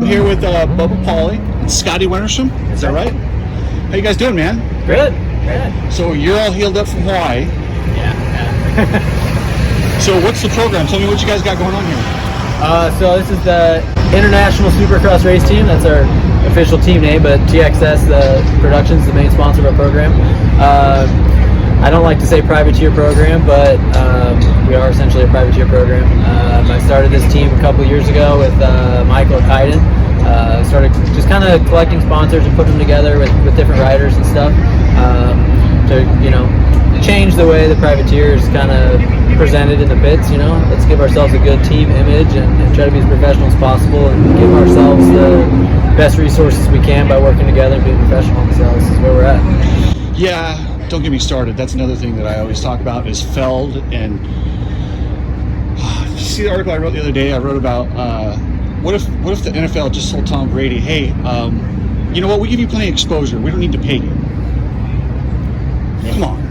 I'm here with Bubba, Pauli, and Scotty Wennerstrom. Is that right? How you guys doing, man? Good. Good. So you're all healed up from Hawaii. Yeah. So what's the program? Tell me what you guys got going on here. So this is the International Supercross Race Team. That's our official team name, but TXS, the production's the main sponsor of our program. I don't like to say privateer program, but we are essentially a privateer program. I started this team a couple of years ago with Michael Kaiden. Started just kind of collecting sponsors and putting them together with different riders and stuff to, change the way the privateer is kind of presented in the pits. Let's give ourselves a good team image and try to be as professional as possible and give ourselves the best resources we can by working together and being professional. So this is where we're at. Yeah, don't get me started. That's another thing that I always talk about is Feld. And you see the article I wrote the other day? I wrote about what if the NFL just told Tom Brady, hey, you know what? We give you plenty of exposure. We don't need to pay you. Come on.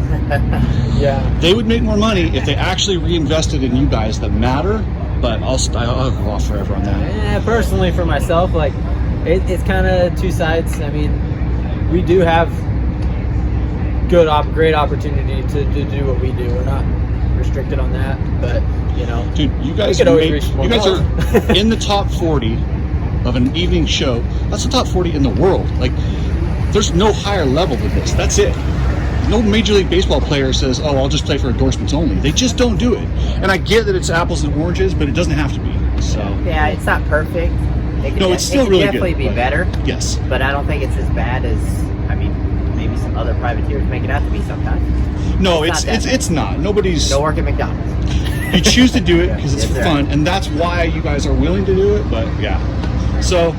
Yeah. They would make more money if they actually reinvested in you guys that matter. But I'll go off forever on that. Personally, for myself, it's kind of two sides. I mean, we do have great opportunity to do what we do. We're not restricted on that, but dude, you guys are in the top 40 of an evening show. That's the top 40 in the world. There's no higher level than this. That's it. No Major League Baseball player says, oh, I'll just play for endorsements only. They just don't do it. And I get that it's apples and oranges, but it doesn't have to be. So yeah, it's not perfect. It's still really good. It could definitely be better. Yes. But I don't think it's as bad as, maybe some other privateers make it out to be sometimes. No, it's not. Nobody's... Go work at McDonald's. You choose to do it because it's Yes, fun, and that's why you guys are willing to do it, but yeah. So,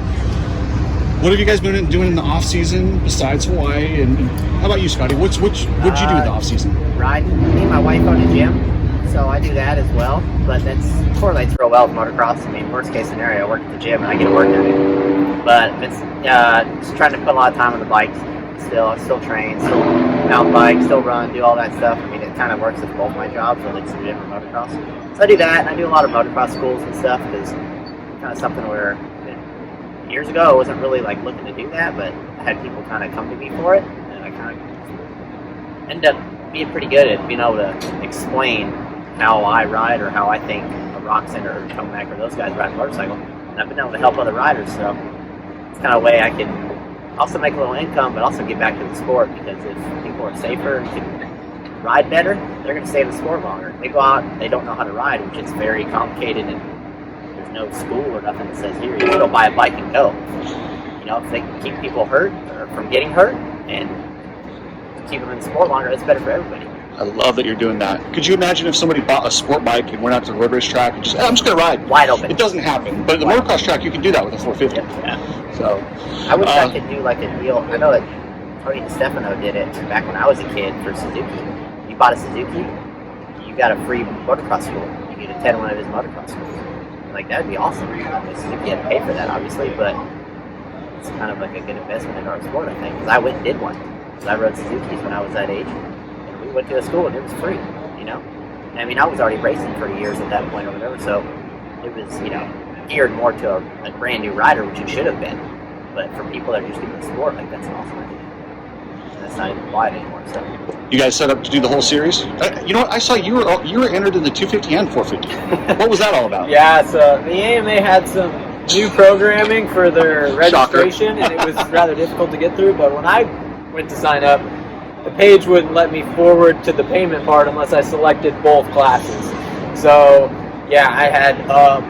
what have you guys been doing in the off-season besides Hawaii? And how about you, Scotty? What'd you do in the off-season? Riding. Me and my wife own a gym, so I do that as well. But that correlates real well with motocross. Worst case scenario, I work at the gym and I get to work at it. But it's just trying to put a lot of time on the bikes. I still train, still mountain bike, still run, do all that stuff. It kind of works with both my jobs, whether it's the gym or motocross. So I do that, and I do a lot of motocross schools and stuff, because it's kind of something where years ago I wasn't really looking to do that, but I had people kind of come to me for it, and I kind of ended up being pretty good at being able to explain how I ride or how I think a Roxon or Tomac or those guys ride a motorcycle, and I've been able to help other riders, so it's kind of a way I can also make a little income, but also get back to the sport, because if people are safer and can ride better, they're going to stay in the sport longer. They go out and they don't know how to ride, which is very complicated, and there's no school or nothing that says, here, you just go buy a bike and go. If they can keep people hurt or from getting hurt and keep them in the sport longer, it's better for everybody. I love that you're doing that. Could you imagine if somebody bought a sport bike and went out to the road race track and just, I'm just going to ride? Wide open. It doesn't happen. But at the motocross track, you can do that with a 450. Yeah. So, I wish I could do a deal. I know that Tony DeStefano did it back when I was a kid for Suzuki. You bought a Suzuki, you got a free motocross school. You get to attend one of his motocross schools. That would be awesome. Suzuki had to pay for that, obviously, but it's kind of a good investment in our sport, I think. Because I went and did one. Because I rode Suzukis when I was that age. And we went to a school and it was free, I was already racing for years at that point or whatever, so it was, geared more to a brand new rider, which it should have been. But for people that are just doing the sport, that's an awesome idea. And that's not even wide anymore, so. You guys set up to do the whole series? You know what? I saw you were entered in the 250 and 450. What was that all about? Yeah, so the AMA had some new programming for their registration, and it was rather difficult to get through. But when I went to sign up, the page wouldn't let me forward to the payment part unless I selected both classes. So, yeah, I had a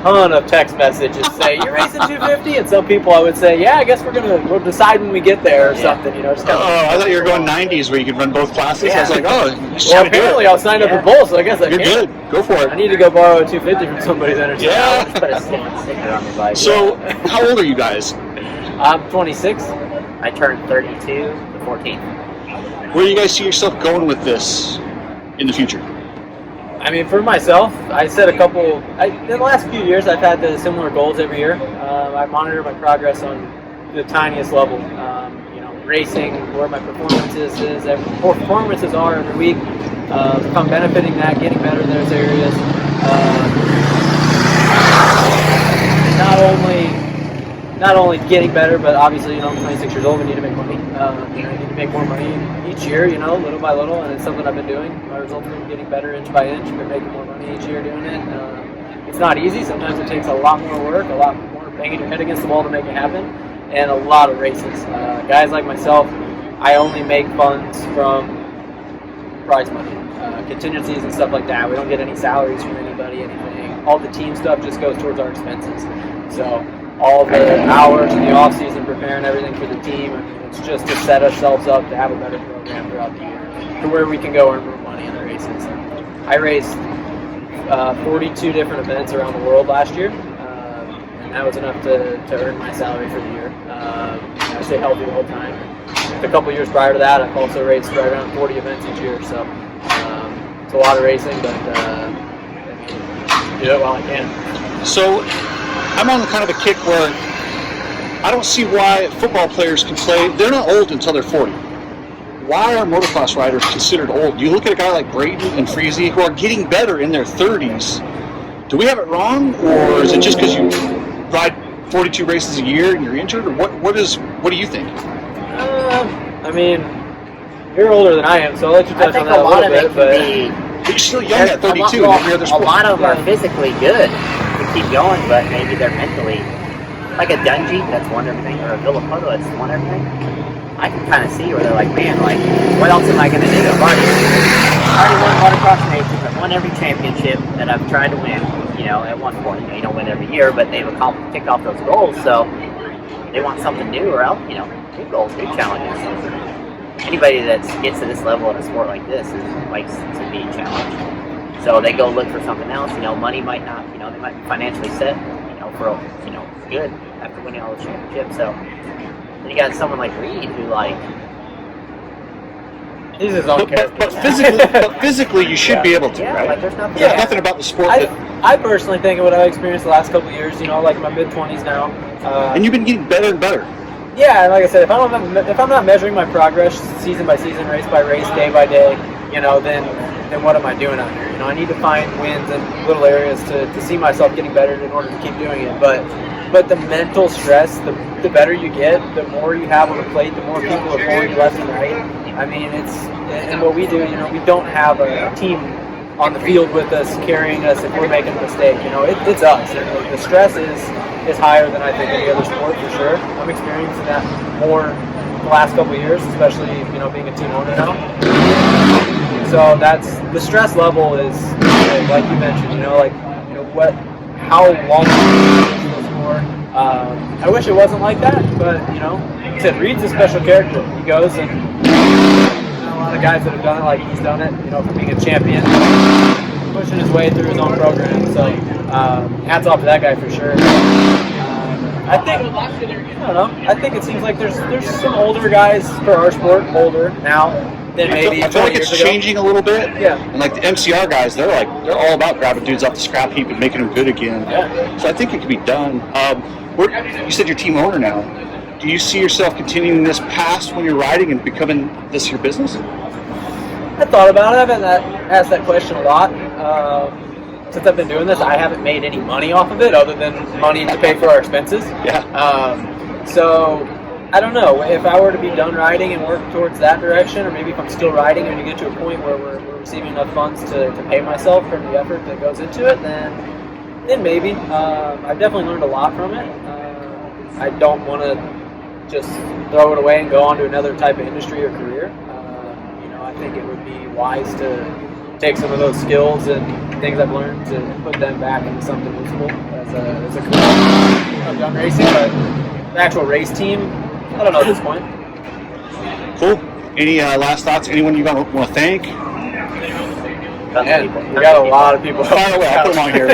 ton of text messages say, you're racing 250? And some people I would say, yeah, I guess we'll decide when we get there or something, just kind of. Oh, I thought you were going 90s where you could run both classes. Yeah. I was like, well, apparently I'll sign up for both, so I guess You're good. Go for it. I need to go borrow a 250 from somebody then or something. Yeah. Put a sticker on the bike. So, how old are you guys? I'm 26. I turned 32 the 14th. Where do you guys see yourself going with this in the future? For myself, I set a couple. In the last few years, I've had the similar goals every year. I monitor my progress on the tiniest level. Racing, where my performances are every week. I'm benefiting that, getting better in those areas. Not only not only getting better, but obviously, I'm 26 years old. I need to make money. I need to make more money each year, little by little, and it's something I've been doing. My results have been getting better inch by inch. I've been making more money each year doing it. It's not easy. Sometimes it takes a lot more work, a lot more banging your head against the wall to make it happen, and a lot of races. Guys like myself, I only make funds from prize money, contingencies and stuff like that. We don't get any salaries from anybody, anything. All the team stuff just goes towards our expenses. So all the hours in the off season preparing everything for the team, it's just to set ourselves up to have a better program throughout the year, to where we can go earn more money in the races. I raced 42 different events around the world last year, and that was enough to earn my salary for the year. I stay healthy the whole time. A couple years prior to that, I've also raced right around 40 events each year, so it's a lot of racing, but I do it while I can. So I'm on kind of a kick where I don't see why football players can play. They're not old until they're 40. Why are motocross riders considered old? You look at a guy like Brayton and Freezy who are getting better in their 30s. Do we have it wrong, or is it just because you ride 42 races a year and you're injured, or what do you think? I mean, you're older than I am, so I'll let you touch on that a little bit. But you're still young at 32. A lot of them are physically good to keep going, but maybe they're mentally, like a Dungy that's won everything, or a Villapoto that's won everything. I can kind of see where they're like, man, like, what else am I going to do? I've already won motocross nations. I've won every championship that I've tried to win, at one point. You don't win every year, but they've ticked off those goals, so they want something new, or else, new goals, new challenges. Anybody that gets to this level in a sport like this likes to be challenged. So they go look for something else. Money might not, they might be financially set, for, good after winning all the championships. So then you got someone like Reed who, like, he's his own character. But physically, you should be able to, right? Like there's nothing. There's nothing about the sport I personally think of what I've experienced the last couple of years. Like my mid-20s now. And you've been getting better and better. Yeah, like I said, if I'm not measuring my progress season by season, race by race, day by day, then what am I doing out here? I need to find wins in little areas to see myself getting better in order to keep doing it. But the mental stress, the better you get, the more you have on the plate, the more people are pulling you left and right. I mean, and what we do, we don't have a team on the field with us, carrying us if we're making a mistake. It's us. And the stress is higher than I think any other sport, for sure. I'm experiencing that more the last couple of years, especially, being a team owner now. So the stress level is, like you mentioned, how long is for. I wish it wasn't like that, but, like I said, Reed's a special character. He goes and a lot of guys that have done it like he's done it, from being a champion, pushing his way through his own program. So hats off to that guy for sure. I think it seems like there's some older guys for our sport, older now than maybe I feel like it's changing a little bit. Yeah. And like the MCR guys, they're all about grabbing dudes off the scrap heap and making them good again. Yeah. So I think it can be done. You said you're team owner now. Do you see yourself continuing this past when you're riding and becoming this your business? I thought about it. I've asked that question a lot. Since I've been doing this, I haven't made any money off of it other than money to pay for our expenses. Yeah. So I don't know. If I were to be done riding and work towards that direction, or maybe if I'm still riding and we get to a point where we're receiving enough funds to pay myself from the effort that goes into it, then maybe. I've definitely learned a lot from it. I don't want to just throw it away and go on to another type of industry or career. I think it would be wise to take some of those skills and things I've learned to put them back into something useful as a career. I've done racing, but the actual race team, I don't know at this point. Cool. Any last thoughts? Anyone you want to thank? Man, we got a lot of people. By the way, I'll put them on here.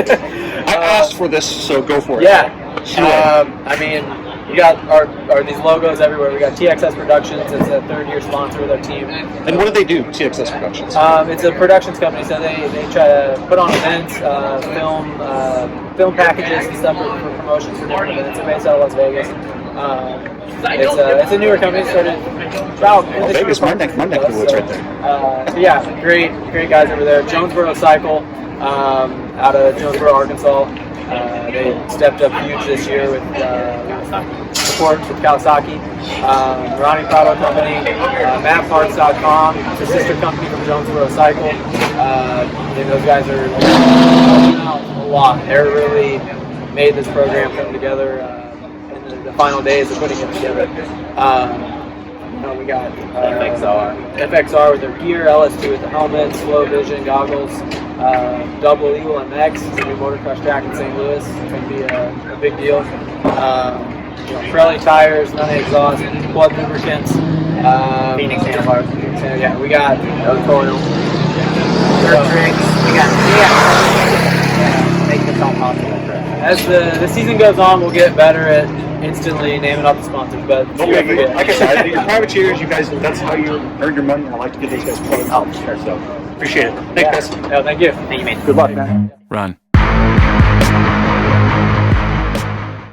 I asked for this, so go for it. Yeah. I mean, we got our these logos everywhere. We got TXS Productions. It's a third-year sponsor with our team. And what do they do, TXS Productions? It's a productions company, so they try to put on events, film packages and stuff for promotions for different events. They're based out of Las Vegas. It's a newer company. Started about Vegas, my neck of the woods right there. So yeah, great guys over there. Jonesboro Cycle, out of Jonesboro, Arkansas. They stepped up huge this year with support with Kawasaki, Ronnie Prado Company, MapParts.com, it's a sister company from Jonesboro Cycle. And those guys are helping out a lot. They really made this program come together in the final days of putting it together. We got FXR with their gear, LS2 with the helmets, Slow Vision goggles, Double Eagle MX, it's a new motocross track in St. Louis. It's going to be a big deal. Pirelli tires, none exhaust, blood lubricants. Phoenix handlebars. So yeah, we got toil. Dirt tricks. We got make this all possible. As the season goes on, we'll get better at instantly naming off the sponsors. But Okay, like I said, your privateers, you guys, that's how you earn your money. I like to give those guys credit. Oh, sure. So appreciate it. Thanks, guys. Yeah, thank you. Thank you, man. Good luck, man. Run.